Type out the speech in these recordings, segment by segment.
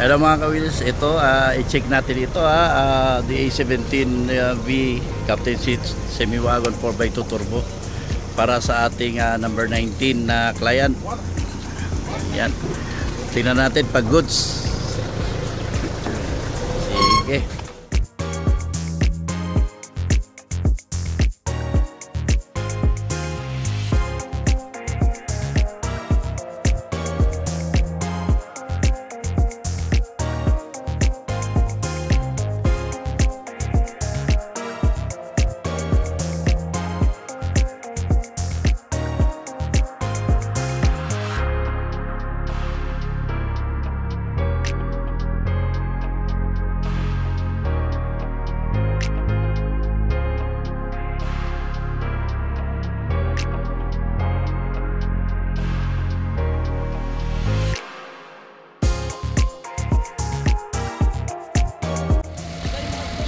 Hello mga ka-wheels, ito i-check natin ito DA17V Captain Seat Semi-Wagon 4x2 Turbo para sa ating number 19 na client. Yan. Tingnan natin pag goods. Sige.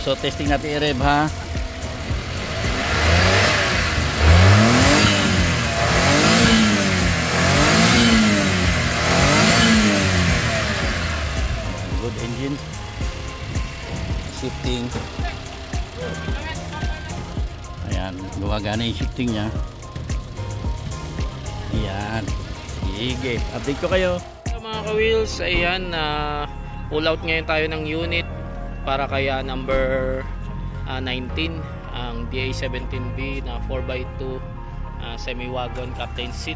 So testing natin i-rev ha. Good engine. Shifting. Ayan, gumagana yung shifting niya. Ayan. Sige, update ko kayo. So, mga ka-wheels, ayan, pull out ngayon tayo ng unit para kaya number 19 ang DA17V na 4x2 semi-wagon captain seat.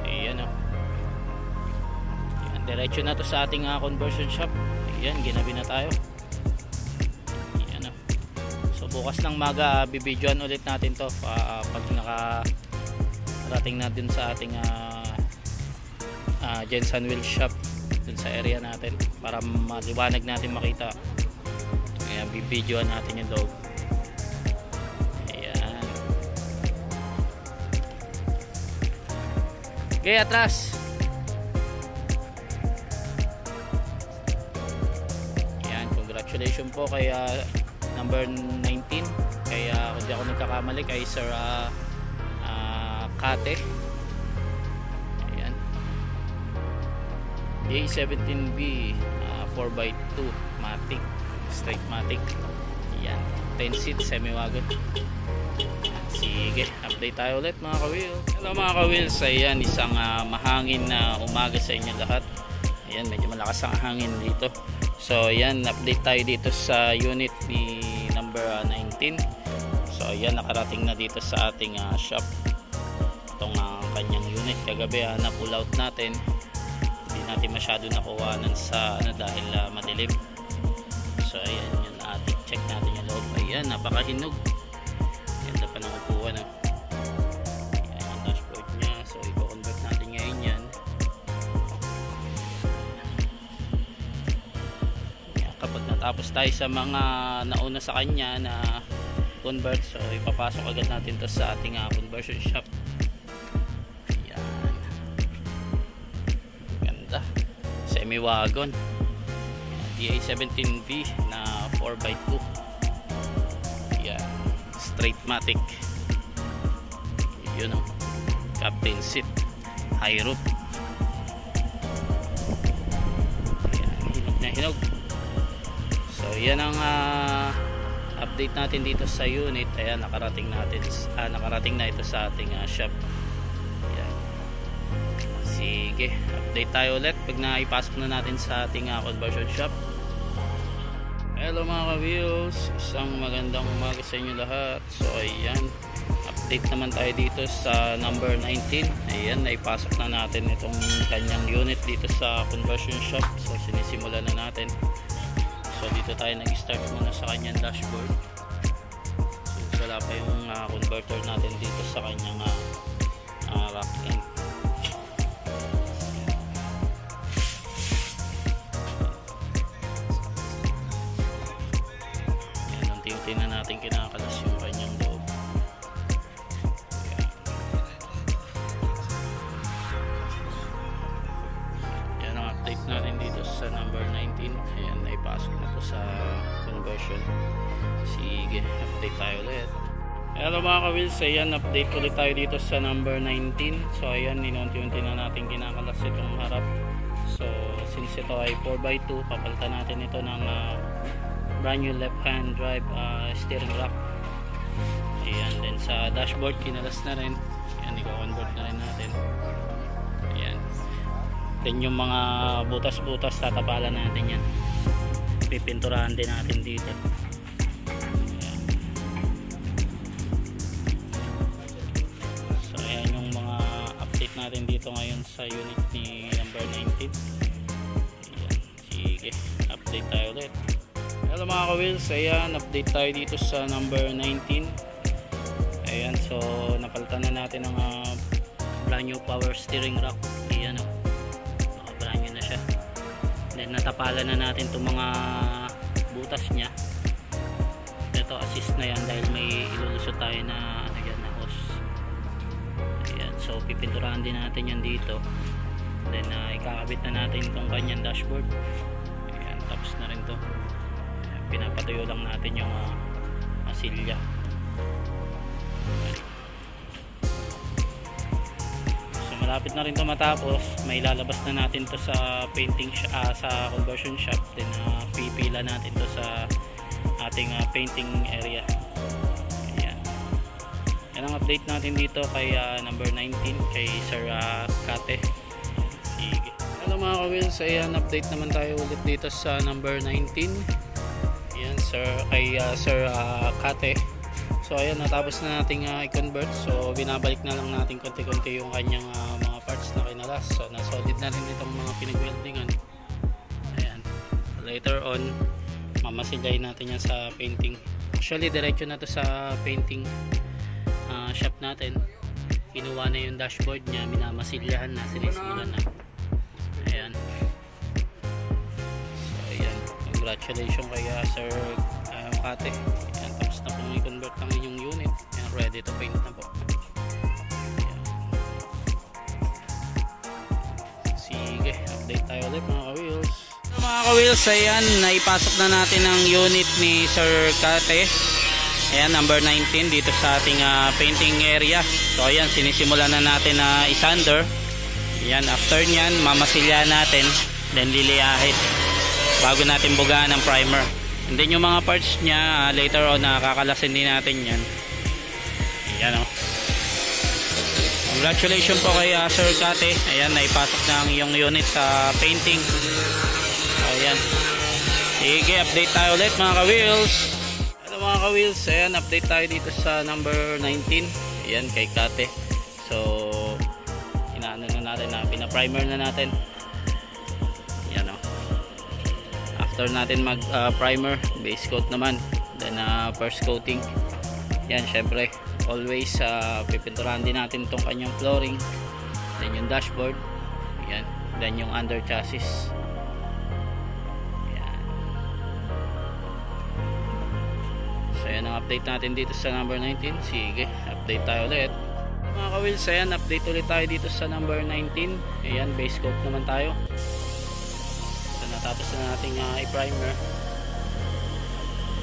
Ayan o. Diretso na to sa ating conversion shop. Ayan, ginabi na tayo. Ayan o. So bukas ng maga bibidyoan ulit natin to pag nakarating na din sa ating Jensen Wheel Shop dun sa area natin para maliwanag natin makita. Ayan, bibidyoan natin yung loob. Ayan. Okay, atras. Ayan, congratulations po kay number 19. Kaya kung di ako nagkakamali kay Sir Kate. Ayan. DA17V 4x2 matic, straight matic. Yan, 10 seat semi-wagon. Sige, update tayo ulit mga ka-wheels. Hello mga ka-wheels, ayan, isang mahangin na umaga sa inyo lahat. Ayan, medyo malakas ang hangin dito. So ayan, update tayo dito sa unit ni number 19. So ayan, nakarating na dito sa ating shop itong kanyang unit. Kagabi na-pull out natin, hindi natin masyado nakuhanan sa dahil madilim. So ayan, yun, check natin yung loob. Ayan, napakahinog. Ganda pa ng upuan. Ayan yung dashboard nya. So i-convert natin ngayon yan. Ayan, kapag natapos tayo sa mga nauna sa kanya na convert, so ipapasok agad natin to sa ating conversion shop. Ayan, ganda, semi-wagon DA17V na 4x2. Yan, straight matic. Yun o, captain seat, high roof. Ayan, hinog na hinog. So yan ang update natin dito sa unit. Ayan, nakarating na ito sa ating shop. Ayan. Sige, update tayo ulit pag naipasok na natin sa ating conversion shop. Hello mga ka-wheels, isang magandang umaga sa inyo lahat. So ayan, update naman tayo dito sa number 19. Ayan, naipasok na natin itong kanyang unit dito sa conversion shop. So sinisimula na natin. So dito tayo nag-start muna sa kanyang dashboard. So wala pa yung converter natin dito sa kanyang rack end. Unti-unti na natin kinakalas yung kanyang loob. Yan ang update natin dito sa number 19. Ayan, naipasok na to sa conversion. Sige, update tayo ulit. Hello mga ka-wheels, ayan, update ulit tayo dito sa number 19. So ayan, inunti-unti na natin kinakalas itong harap. So since ito ay 4x2, papalitan natin ito ng brand new left hand drive steering rack. Ayan, then sa dashboard kinalas na rin. Ayan, i-convert na rin natin. Ayan, then yung mga butas-butas tatapalan natin yan, pipinturahan din natin dito. Ayan. So ayan yung mga update natin dito ngayon sa unit ni number 19. Ayan, sige, update tayo ulit. Hello mga ka-wheels, ayan, update tayo dito sa number 19. Ayan, so napalitan na natin ang brand new power steering rack. Ayan, brand new na siya. Then natapalan na natin itong mga butas nya. Ito assist na yan dahil may ilulusot tayo na na hose. Ayan, so pipinturahan din natin yan dito. Then ikakabit na natin itong kanyang dashboard. Ayan, tapos na rin to. Ayan, pinapatuyo lang natin yung masilya. So malapit na rin to matapos. May lalabas na natin to sa painting sa conversion shop. Then pipila natin to sa ating painting area. Ayan. Yan ang update natin dito kay number 19, kay Sir Kate. Sige. Hello mga ka-wheels, ayan, update naman tayo ulit dito sa number 19. Ayan, kay Sir Kate. So ayan, natapos na nating i-convert. So binabalik na lang natin konti-konti yung kanyang mga parts na kinalas. So na-solid na rin itong mga pinag-weldingan. Ayan. Later on, mamasilay natin yan sa painting. Actually, diretso na to sa painting shop natin. Kinuha na yung dashboard niya, minamasilyahan na, sinisimulan na. Ayan. So ayan, congratulations kay Sir Kate. Ayan, tapos na pong i-convert ang inyong unit. Ayan, ready to paint na po. Ayan. Sige, update tayo ulit mga ka-wheels. Mga ka-wheels, ayan, naipasok na natin ang unit ni Sir Kate. Ayan, number 19 dito sa ating painting area. So ayan, sinisimulan na natin na isander. Ayan, after nyan, mamasilya natin, then liliyahin bago natin bugaan ng primer. And then yung mga parts nya, later on kakalasin din natin yan. Ayan, congratulations po kay Sir Kate. Ayan, naipasok na ang iyong unit sa painting. Ayan, sige, update tayo ulit mga ka-wheels. Hello mga ka-wheels, ayan, update tayo dito sa number 19. Ayan, kay Kate. So inaano na natin, pina-primer na natin. Ayan, after natin mag primer, base coat naman, then first coating. Yan, syempre always pipinturahan din natin itong kanyang flooring, then yung dashboard, yan, then yung under chassis. Yan. So yan ang update natin dito sa number 19. Sige, update tayo ulit mga ka-wheels. Ayan, update ulit tayo dito sa number 19. Ayan, base coat naman tayo. Natapos na natin i-primer,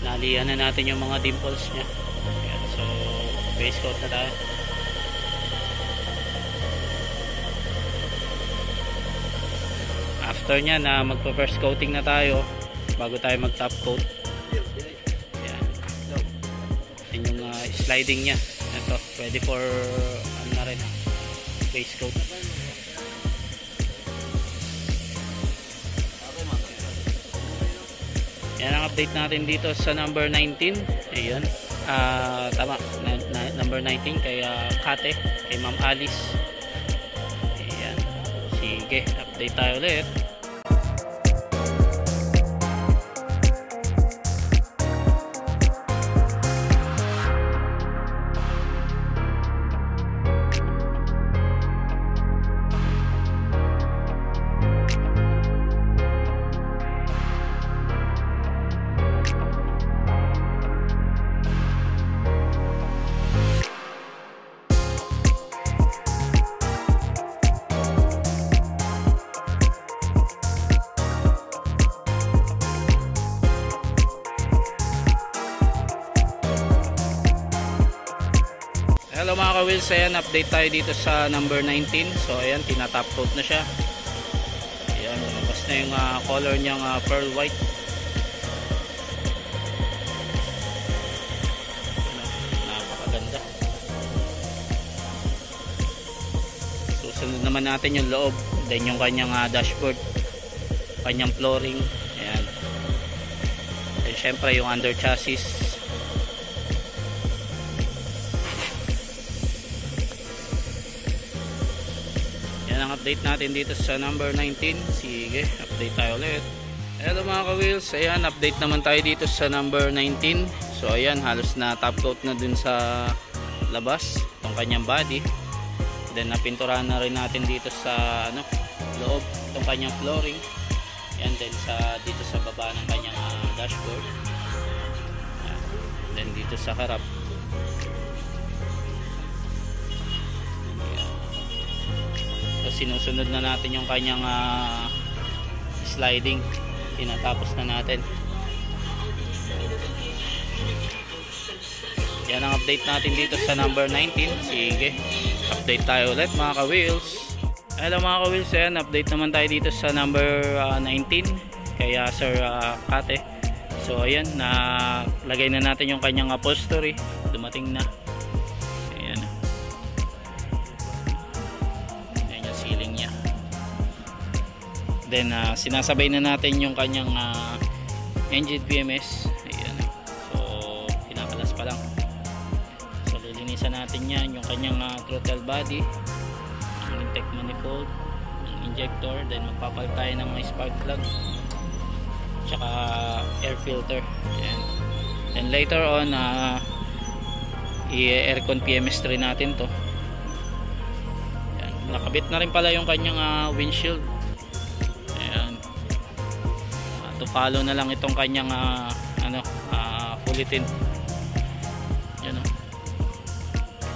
nalihan na natin yung mga dimples nya. Ayan, so base coat na tayo. After nya na magpa-first coating na tayo bago tayo mag-top coat. Ayan, yun yung sliding nya. Ito, ready for ano na rin, base coat. Yan ang update natin dito sa number 19. Ayun. Tama. Number 19 kay Kate, kay Ma'am Alice. Ayan. Sige, update tayo ulit. Hello mga ka-wheels, ayan, update tayo dito sa number 19. So ayan, tinatop coat na siya. Ayan, lumabas na na yung color niyang pearl white. Napakaganda. Susunod naman natin yung loob, then yung kanyang dashboard, kanyang flooring. Ayan. Then syempre yung under chassis. Yan ang update natin dito sa number 19. Sige, update tayo ulit. Hello mga ka-wheels, ayan, update naman tayo dito sa number 19. So ayan, halos na top coat na dun sa labas itong kanyang body. Then napinturahan na rin natin dito sa loob itong kanyang flooring. Ayan, then dito sa baba ng kanyang dashboard. Ayan. Then dito sa harap. So sinusunod na natin yung kanyang sliding. Tinatapos na natin. Yan ang update natin dito sa number 19. Sige, update tayo ulit mga ka-wheels. Hello mga ka-wheels, ayan, update naman tayo dito sa number 19 kaya Sir Kate. So ayan, lagay na natin yung kanyang upholstery. Dumating na. Ayan. Ayan yung ceiling niya. Then sinasabay na natin yung kanyang engine PMS. Ayan. So pinakalas pa lang. So lilinisan natin yan, yung kanyang throttle body, ang intake manifold, ang injector, then magpapalit tayo ng mga spark plug tsaka air filter. Ayan. Then later on i-aircon PMS rin natin to. Ayan. Nakabit na rin pala yung kanyang windshield. To follow na lang itong kanyang fully tint. Yan o.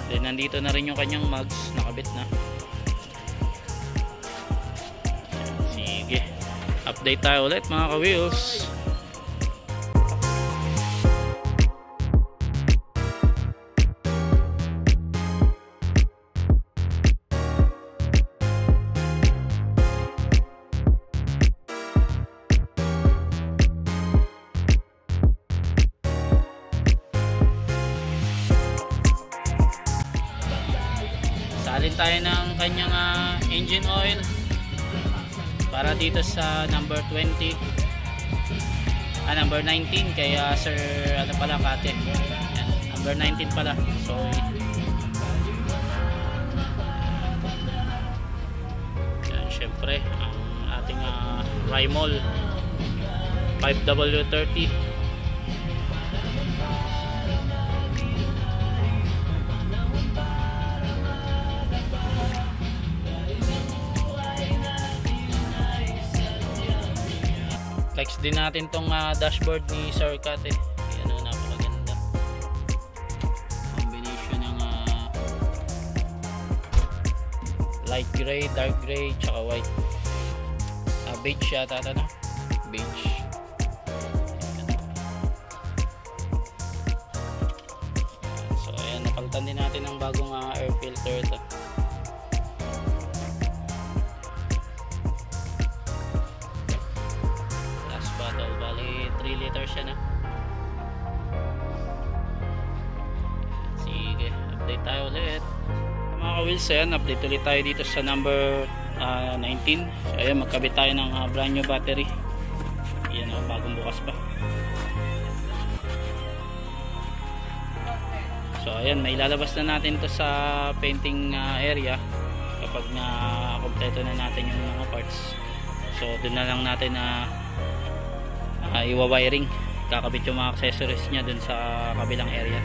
Then nandito na rin yung kanyang mugs, nakabit na. Sige, update tayo ulit mga ka-wheels. Salin tayo ng kanyang engine oil para dito sa number 20, number 19 kaya Sir pala Kate. Yan, number 19 pala, sorry. Yan, syempre ang ating Rymol 5W30. Flex din natin tong dashboard ni Sir Kate. Ayan o, napakaganda. Combination ng light gray, dark gray, tsaka white. Beige yata ito, no? Beige. So ayan, napalitan din natin ng bagong air filter ito. Bali 3 liters siya na. Sige, update tayo ulit mga ka-wheels. Ayan, update ulit tayo dito sa number 19. So ayan, magkabit tayo ng brand new battery. Ayan o, bagong bukas pa. So ayan, may lalabas na natin to sa painting area kapag na kompleto na natin yung mga parts. So doon na lang natin iwa-wiring, kakabit yung mga accessories niya dun sa kabilang area.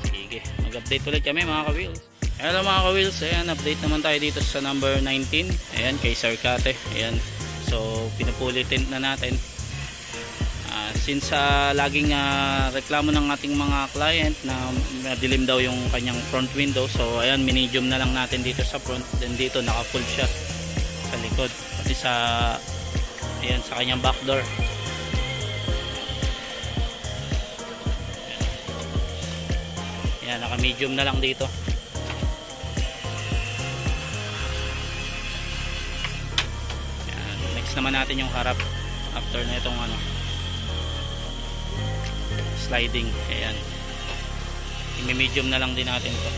Sige, mag-update ulit kami mga ka-wheels. Hello mga ka-wheels, ayan, update naman tayo dito sa number 19. Ayan, kay Sir Kate. Ayan, so pinupuli tint na natin. Since laging reklamo ng ating mga client na dilim daw yung kanyang front window, so ayan, minedium na lang natin dito sa front. Then dito naka full siya sa likod, pati sa ayan, sa kanyang back door. Ayan, naka medium na lang dito. Ayan, next naman natin yung harap after na itong ano, sliding. Ayan, i-medium na lang din natin to.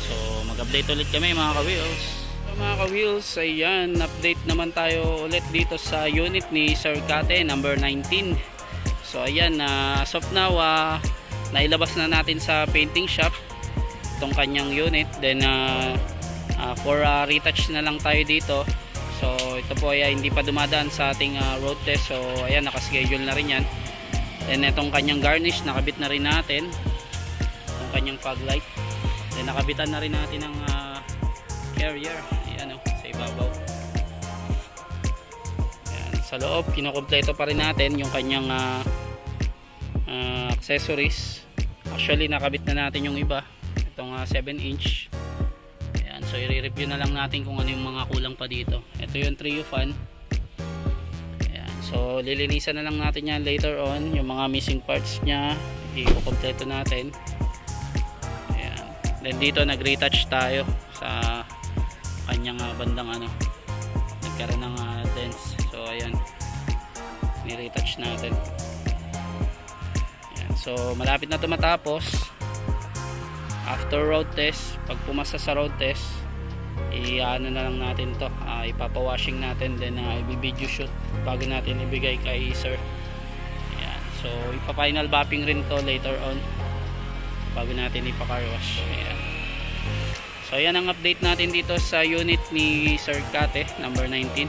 So mag-update ulit kami mga ka-wheels. So mga ka-wheels, ayan, update naman tayo ulit dito sa unit ni Sir Kate number 19. So ayan, as of now nailabas na natin sa painting shop itong kanyang unit. Then for retouch na lang tayo dito. So ito po ay hindi pa dumadaan sa ating road test. So ayan, nakaschedule na rin yan. Then itong kanyang garnish nakabit na rin natin, itong kanyang fog light. Then nakabitan na rin natin ang carrier, ayan o, sa ibabaw. Ayan, sa loob kinukumpleto pa rin natin yung kanyang accessories. Actually nakabit na natin yung iba, itong 7-inch. Ayan, so i-review na lang natin kung ano yung mga kulang pa dito. Ito yung Trio fan. Ayan, so lilinisan na lang natin yan later on. Yung mga missing parts nya i-kumpleto natin. Ayan, then dito nag-retouch tayo sa kanyang bandang ano, nagkaroon ng dents. So ayan, ni-retouch natin. Ayan, so malapit na ito matapos. After road test, pag pumasa sa road test, i-ano na lang natin to, ipapawashing natin, then i-video shoot bago natin ibigay kay sir. Ayan, so ipa-final bapping rin to later on bago natin ipa-car wash. Ayan. So ayan ang update natin dito sa unit ni Sir Kate number 19.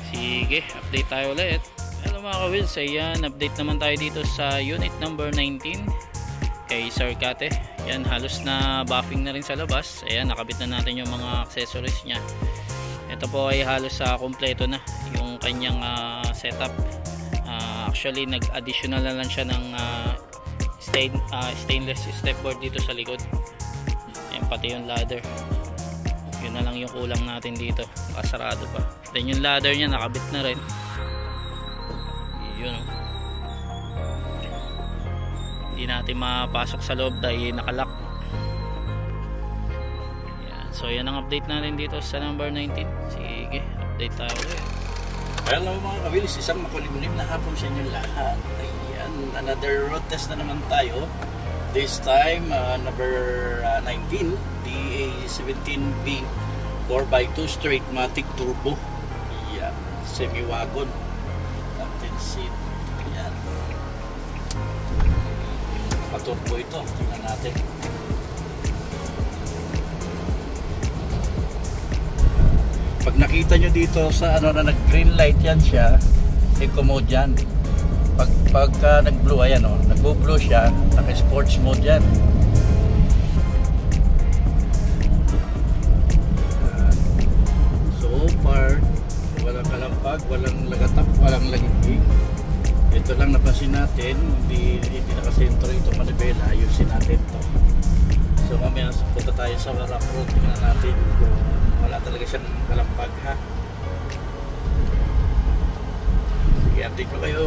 Sige, update tayo ulit. Hello mga ka-wheels, ayan, update naman tayo dito sa unit number 19 kay Sir Kate. Ayan, halos na buffing na rin sa labas. Ayan, nakabit na natin yung mga accessories nya. Ito po ay halos kompleto na yung kanyang setup. Actually nag-additional na lang siya ng stainless stepboard dito sa likod. Ayan, pati yung ladder, yun na lang yung kulang natin dito, kasarado pa. Then yung ladder nya nakabit na rin. Yun, hindi natin mapasok sa loob dahil nakalock. Ayan, so yan ang update natin dito sa number 19. Sige, update tayo ulit. Hello mga ka-wheels, isang makulimlim na hapon sa inyo lahat. Ayan, another road test na naman tayo. This time number 19, DA17B 4x2 straight matic turbo. Ayan, semi-wagon, captain seat. Ayan, paturbo ito, tingnan natin. Pag nakita nyo dito sa ano na nag green light, yan siya, eco mode yan. Pagka nag blue, ayan o, nagbo-blue siya, naka sports mode yan. So far walang kalampag, walang lagatap, walang lagigig. Ito lang napansin natin, hindi nakasentro ito manibela, ayusin natin to. So mamaya punta tayo sa rock road, tingnan natin kung wala talaga siyang kalampag, ha. Sige, update ko kayo.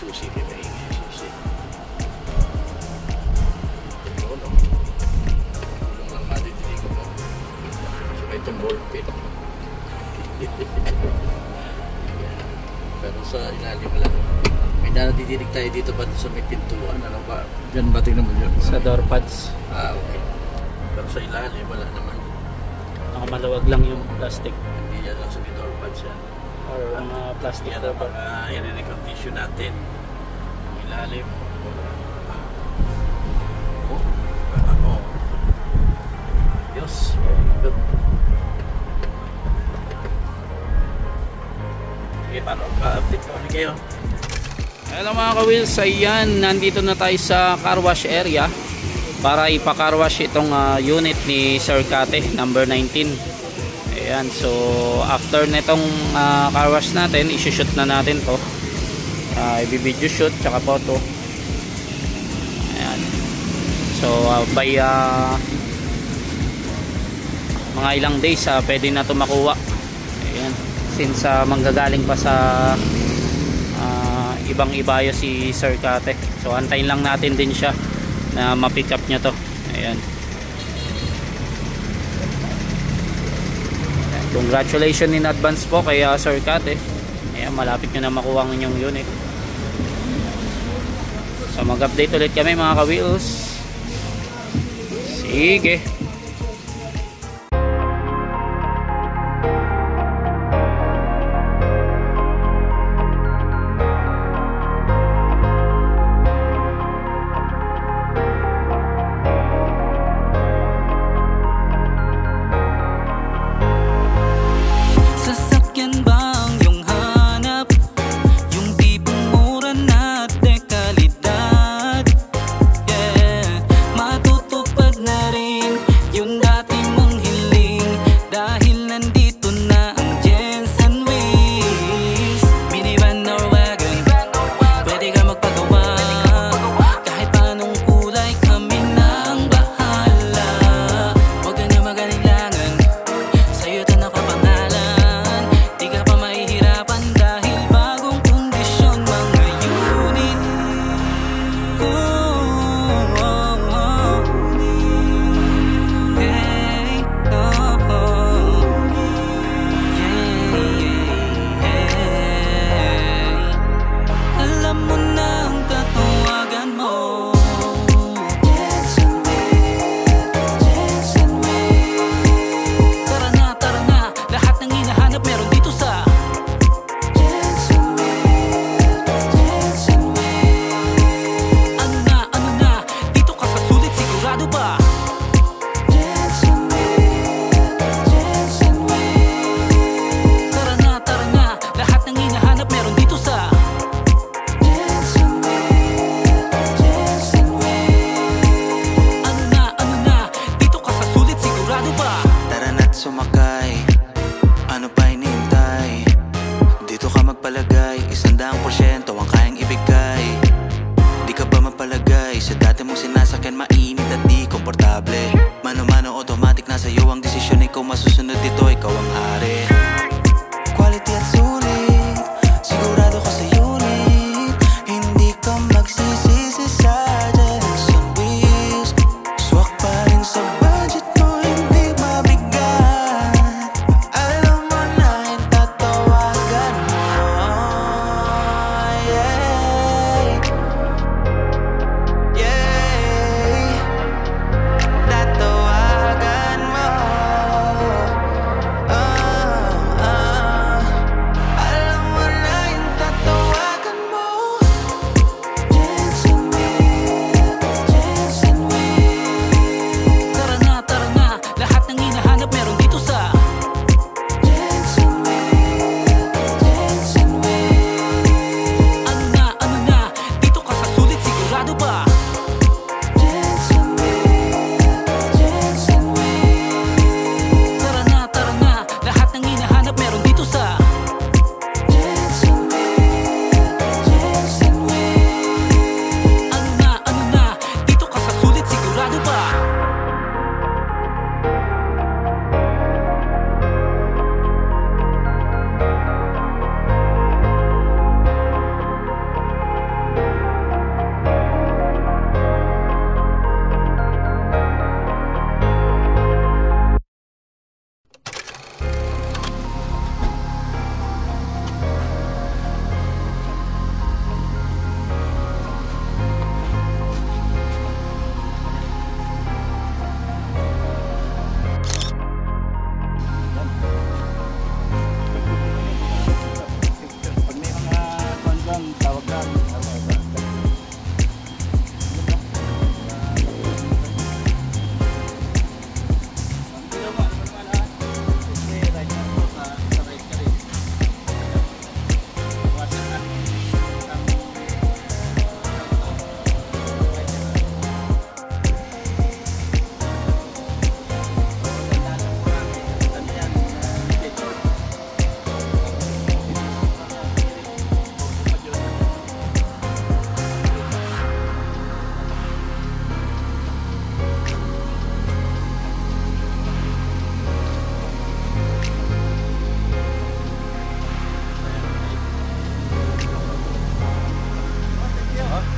susi, maingay yung susi. Ito, no? Kung lang madidinig ko mo. Saka itong ballpen. Pero sa ilalim lang. May nadidinig tayo dito ba sa may pintuan? Ano ba? Diyan ba tingnan mo yun? Sa door pads. Okay. Pero sa ilalim, wala naman. Maluwag lang yung plastic. Hindi yan lang sa may door pads yan. Or plastic yan ang mga i-recondition natin. Ang ilalim. Oh. Diyos. Very good. Okay, paano? Pa-update ko kayo. Hello mga ka-wheels, ayan, nandito na tayo sa car wash area para ipa-car wash itong unit ni Sir Kate, number 19. Ayan, so after nitong car wash natin, isi-shoot na natin to. I-video shoot, tsaka photo. Ayan. So by mga ilang days, pwede na to makuha. Ayan, since manggagaling pa sa ibang ibayo si Sir Kate. So antayin lang natin din siya na ma-pick up niya to. Ayan. Congratulations in advance po kay Sir Kate. Ayan, malapit nyo na makuha ang inyong unit. So mag-update ulit kami mga ka-wheels. Sige.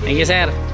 Thank you, sir.